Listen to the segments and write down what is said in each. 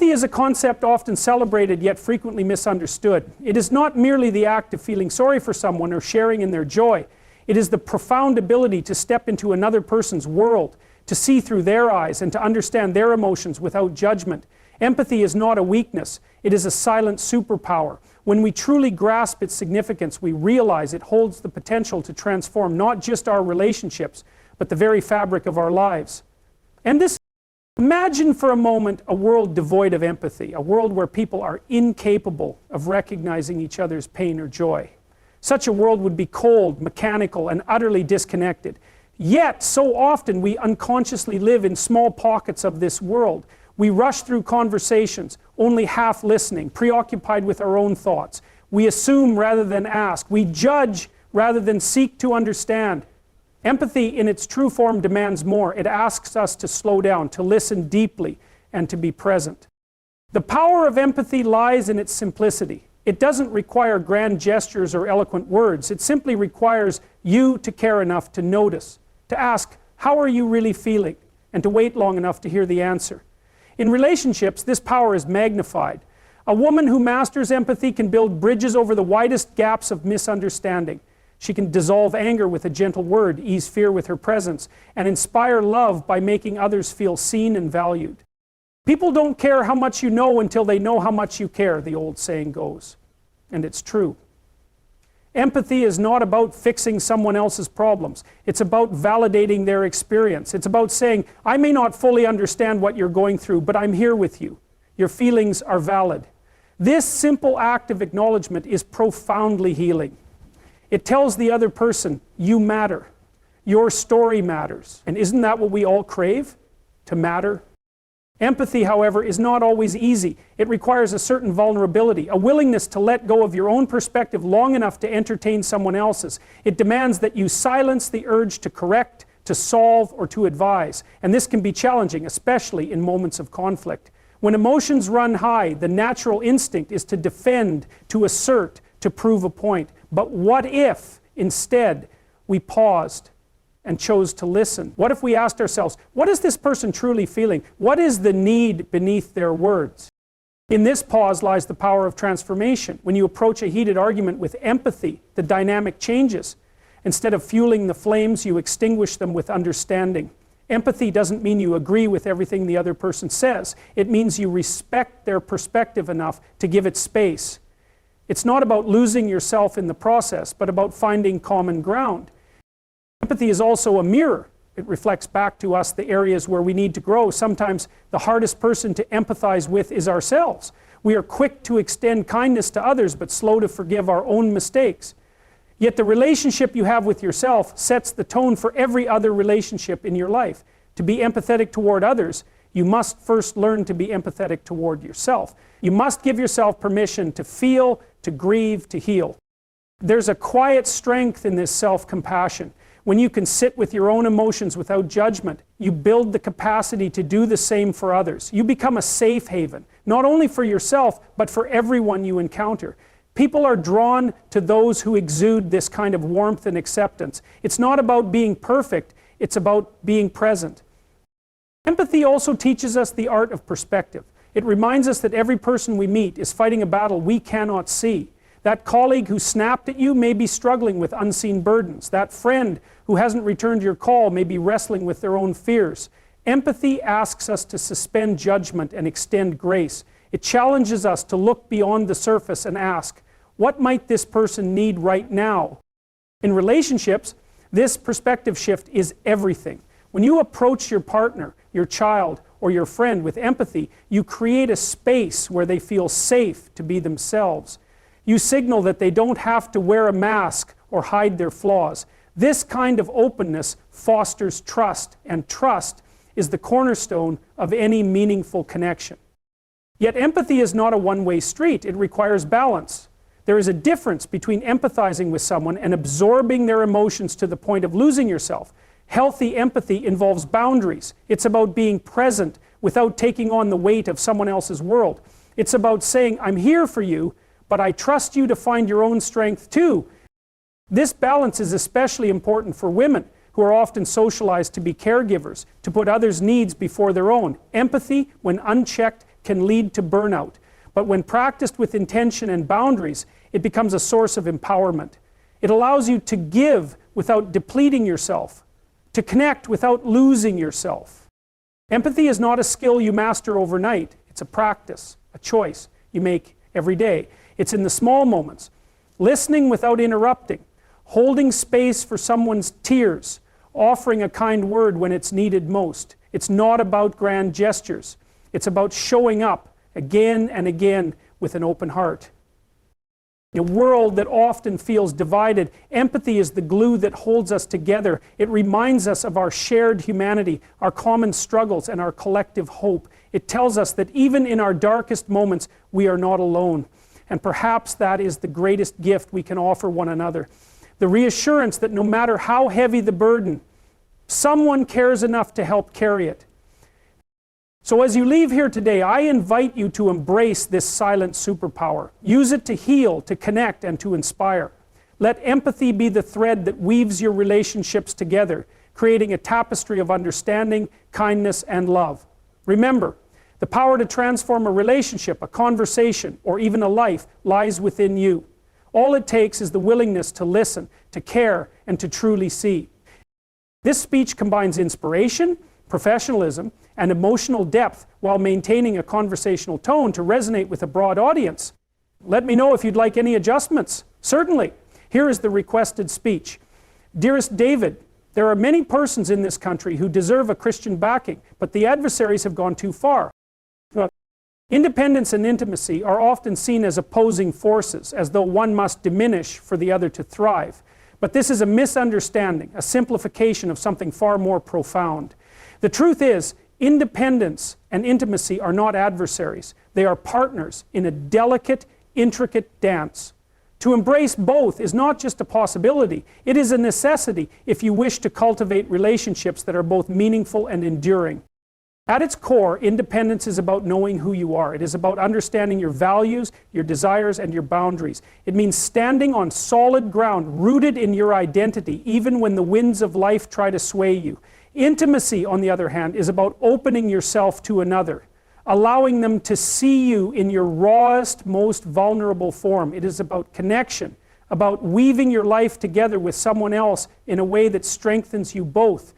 Empathy is a concept often celebrated yet frequently misunderstood. It is not merely the act of feeling sorry for someone or sharing in their joy. It is the profound ability to step into another person's world, to see through their eyes and to understand their emotions without judgment. Empathy is not a weakness, it is a silent superpower. When we truly grasp its significance, we realize it holds the potential to transform not just our relationships, but the very fabric of our lives. Imagine for a moment a world devoid of empathy, a world where people are incapable of recognizing each other's pain or joy. Such a world would be cold, mechanical, and utterly disconnected. Yet, so often we unconsciously live in small pockets of this world. We rush through conversations, only half listening, preoccupied with our own thoughts. We assume rather than ask. We judge rather than seek to understand. Empathy in its true form demands more. It asks us to slow down, to listen deeply, and to be present. The power of empathy lies in its simplicity. It doesn't require grand gestures or eloquent words. It simply requires you to care enough to notice, to ask, how are you really feeling? And to wait long enough to hear the answer. In relationships, this power is magnified. A woman who masters empathy can build bridges over the widest gaps of misunderstanding. She can dissolve anger with a gentle word, ease fear with her presence, and inspire love by making others feel seen and valued. People don't care how much you know until they know how much you care, the old saying goes. And it's true. Empathy is not about fixing someone else's problems. It's about validating their experience. It's about saying, I may not fully understand what you're going through, but I'm here with you. Your feelings are valid. This simple act of acknowledgement is profoundly healing. It tells the other person, you matter. Your story matters. And isn't that what we all crave? To matter? Empathy, however, is not always easy. It requires a certain vulnerability, a willingness to let go of your own perspective long enough to entertain someone else's. It demands that you silence the urge to correct, to solve, or to advise. And this can be challenging, especially in moments of conflict. When emotions run high, the natural instinct is to defend, to assert, to prove a point. But what if, instead, we paused and chose to listen? What if we asked ourselves, what is this person truly feeling? What is the need beneath their words? In this pause lies the power of transformation. When you approach a heated argument with empathy, the dynamic changes. Instead of fueling the flames, you extinguish them with understanding. Empathy doesn't mean you agree with everything the other person says. It means you respect their perspective enough to give it space. It's not about losing yourself in the process, but about finding common ground. Empathy is also a mirror. It reflects back to us the areas where we need to grow. Sometimes the hardest person to empathize with is ourselves. We are quick to extend kindness to others, but slow to forgive our own mistakes. Yet the relationship you have with yourself sets the tone for every other relationship in your life. To be empathetic toward others, you must first learn to be empathetic toward yourself. You must give yourself permission to feel, to grieve, to heal. There's a quiet strength in this self-compassion. When you can sit with your own emotions without judgment, you build the capacity to do the same for others. You become a safe haven, not only for yourself, but for everyone you encounter. People are drawn to those who exude this kind of warmth and acceptance. It's not about being perfect, it's about being present. Empathy also teaches us the art of perspective. It reminds us that every person we meet is fighting a battle we cannot see. That colleague who snapped at you may be struggling with unseen burdens. That friend who hasn't returned your call may be wrestling with their own fears. Empathy asks us to suspend judgment and extend grace. It challenges us to look beyond the surface and ask, what might this person need right now? In relationships, this perspective shift is everything. When you approach your partner, your child, or your friend with empathy, you create a space where they feel safe to be themselves. You signal that they don't have to wear a mask or hide their flaws. This kind of openness fosters trust, and trust is the cornerstone of any meaningful connection. Yet empathy is not a one-way street. It requires balance. There is a difference between empathizing with someone and absorbing their emotions to the point of losing yourself. Healthy empathy involves boundaries. It's about being present without taking on the weight of someone else's world. It's about saying, I'm here for you, but I trust you to find your own strength too. This balance is especially important for women who are often socialized to be caregivers, to put others' needs before their own. Empathy, when unchecked, can lead to burnout. But when practiced with intention and boundaries, it becomes a source of empowerment. It allows you to give without depleting yourself, to connect without losing yourself. Empathy is not a skill you master overnight. It's a practice, a choice you make every day. It's in the small moments. Listening without interrupting, holding space for someone's tears, offering a kind word when it's needed most. It's not about grand gestures. It's about showing up again and again with an open heart. In a world that often feels divided, empathy is the glue that holds us together. It reminds us of our shared humanity, our common struggles, and our collective hope. It tells us that even in our darkest moments, we are not alone. And perhaps that is the greatest gift we can offer one another. The reassurance that no matter how heavy the burden, someone cares enough to help carry it. So as you leave here today, I invite you to embrace this silent superpower. Use it to heal, to connect, and to inspire. Let empathy be the thread that weaves your relationships together, creating a tapestry of understanding, kindness, and love. Remember, the power to transform a relationship, a conversation, or even a life lies within you. All it takes is the willingness to listen, to care, and to truly see. This speech combines inspiration, professionalism, and emotional depth while maintaining a conversational tone to resonate with a broad audience. Let me know if you'd like any adjustments. Certainly. Here is the requested speech. Dearest David, there are many persons in this country who deserve a Christian backing, but the adversaries have gone too far. Independence and intimacy are often seen as opposing forces, as though one must diminish for the other to thrive. But this is a misunderstanding, a simplification of something far more profound. The truth is, independence and intimacy are not adversaries. They are partners in a delicate, intricate dance. To embrace both is not just a possibility, it is a necessity if you wish to cultivate relationships that are both meaningful and enduring. At its core, independence is about knowing who you are. It is about understanding your values, your desires, and your boundaries. It means standing on solid ground, rooted in your identity, even when the winds of life try to sway you. Intimacy, on the other hand, is about opening yourself to another, allowing them to see you in your rawest, most vulnerable form. It is about connection, about weaving your life together with someone else in a way that strengthens you both.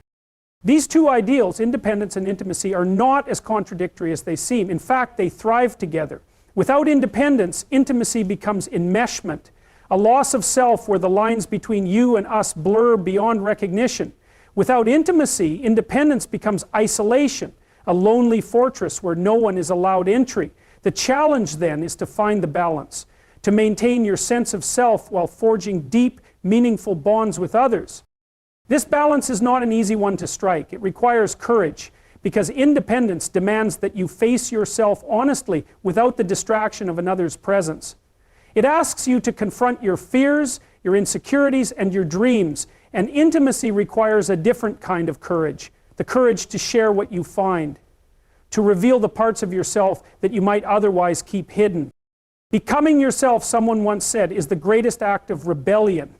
These two ideals, independence and intimacy, are not as contradictory as they seem. In fact, they thrive together. Without independence, intimacy becomes enmeshment, a loss of self where the lines between you and us blur beyond recognition. Without intimacy, independence becomes isolation, a lonely fortress where no one is allowed entry. The challenge then is to find the balance, to maintain your sense of self while forging deep, meaningful bonds with others. This balance is not an easy one to strike. It requires courage, because independence demands that you face yourself honestly without the distraction of another's presence. It asks you to confront your fears, your insecurities, and your dreams, and intimacy requires a different kind of courage, the courage to share what you find, to reveal the parts of yourself that you might otherwise keep hidden. Becoming yourself, someone once said, is the greatest act of rebellion,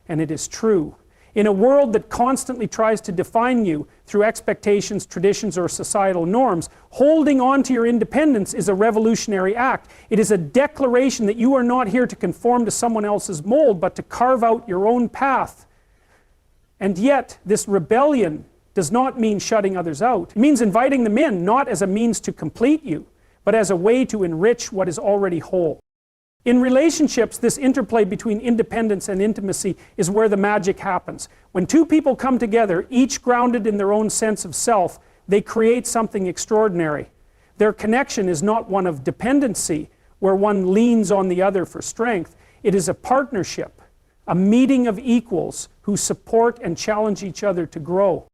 and it is true. In a world that constantly tries to define you through expectations, traditions, or societal norms, holding on to your independence is a revolutionary act. It is a declaration that you are not here to conform to someone else's mold, but to carve out your own path. And yet, this rebellion does not mean shutting others out. It means inviting them in, not as a means to complete you, but as a way to enrich what is already whole. In relationships, this interplay between independence and intimacy is where the magic happens. When two people come together, each grounded in their own sense of self, they create something extraordinary. Their connection is not one of dependency, where one leans on the other for strength. It is a partnership, a meeting of equals who support and challenge each other to grow.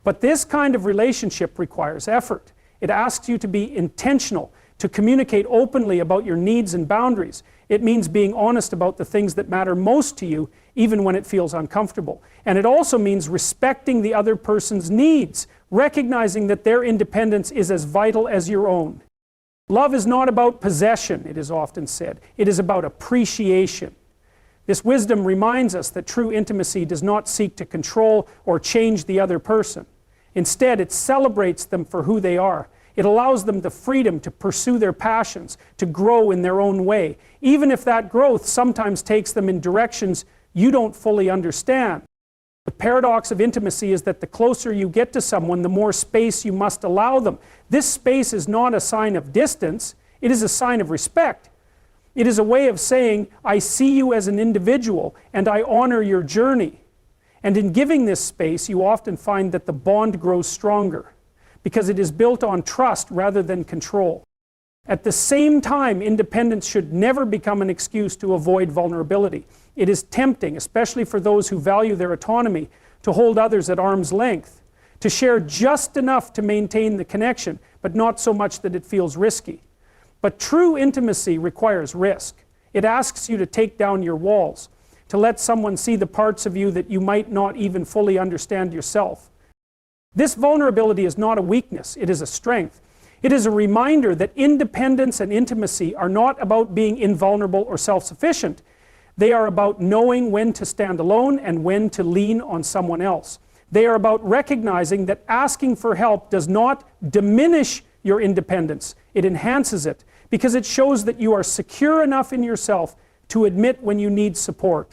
But this kind of relationship requires effort. It asks you to be intentional, to communicate openly about your needs and boundaries. It means being honest about the things that matter most to you, even when it feels uncomfortable. And it also means respecting the other person's needs, recognizing that their independence is as vital as your own. Love is not about possession, it is often said. It is about appreciation. This wisdom reminds us that true intimacy does not seek to control or change the other person. Instead, it celebrates them for who they are. It allows them the freedom to pursue their passions, to grow in their own way, even if that growth sometimes takes them in directions you don't fully understand. The paradox of intimacy is that the closer you get to someone, the more space you must allow them. This space is not a sign of distance, it is a sign of respect. It is a way of saying, I see you as an individual and I honor your journey. And in giving this space, you often find that the bond grows stronger because it is built on trust rather than control. At the same time, independence should never become an excuse to avoid vulnerability. It is tempting, especially for those who value their autonomy, to hold others at arm's length, to share just enough to maintain the connection, but not so much that it feels risky. But true intimacy requires risk. It asks you to take down your walls, to let someone see the parts of you that you might not even fully understand yourself. This vulnerability is not a weakness, it is a strength. It is a reminder that independence and intimacy are not about being invulnerable or self-sufficient. They are about knowing when to stand alone and when to lean on someone else. They are about recognizing that asking for help does not diminish your independence, it enhances it, because it shows that you are secure enough in yourself to admit when you need support.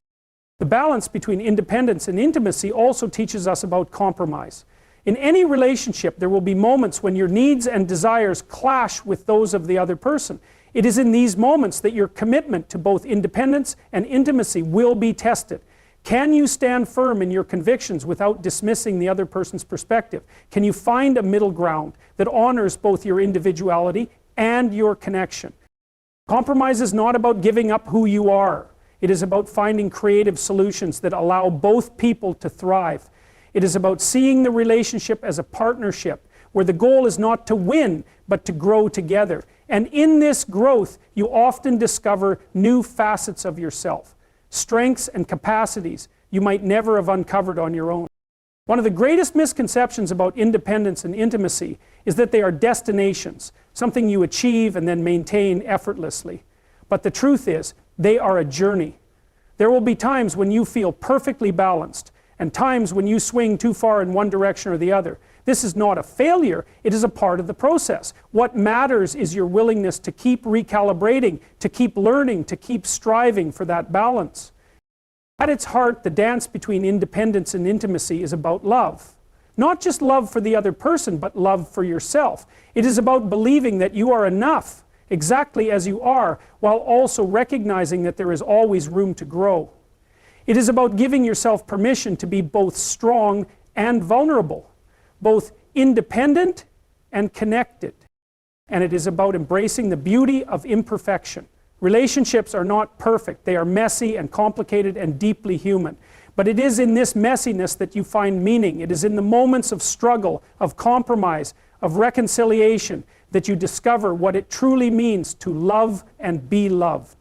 The balance between independence and intimacy also teaches us about compromise. In any relationship, there will be moments when your needs and desires clash with those of the other person. It is in these moments that your commitment to both independence and intimacy will be tested. Can you stand firm in your convictions without dismissing the other person's perspective? Can you find a middle ground that honors both your individuality and your connection? Compromise is not about giving up who you are. It is about finding creative solutions that allow both people to thrive. It is about seeing the relationship as a partnership where the goal is not to win, but to grow together. And in this growth, you often discover new facets of yourself, strengths and capacities you might never have uncovered on your own. One of the greatest misconceptions about independence and intimacy is that they are destinations, something you achieve and then maintain effortlessly. But the truth is, they are a journey. There will be times when you feel perfectly balanced, and times when you swing too far in one direction or the other. This is not a failure, it is a part of the process. What matters is your willingness to keep recalibrating, to keep learning, to keep striving for that balance. At its heart, the dance between independence and intimacy is about love. Not just love for the other person, but love for yourself. It is about believing that you are enough, exactly as you are, while also recognizing that there is always room to grow. It is about giving yourself permission to be both strong and vulnerable, both independent and connected. And it is about embracing the beauty of imperfection. Relationships are not perfect. They are messy and complicated and deeply human. But it is in this messiness that you find meaning. It is in the moments of struggle, of compromise, of reconciliation that you discover what it truly means to love and be loved.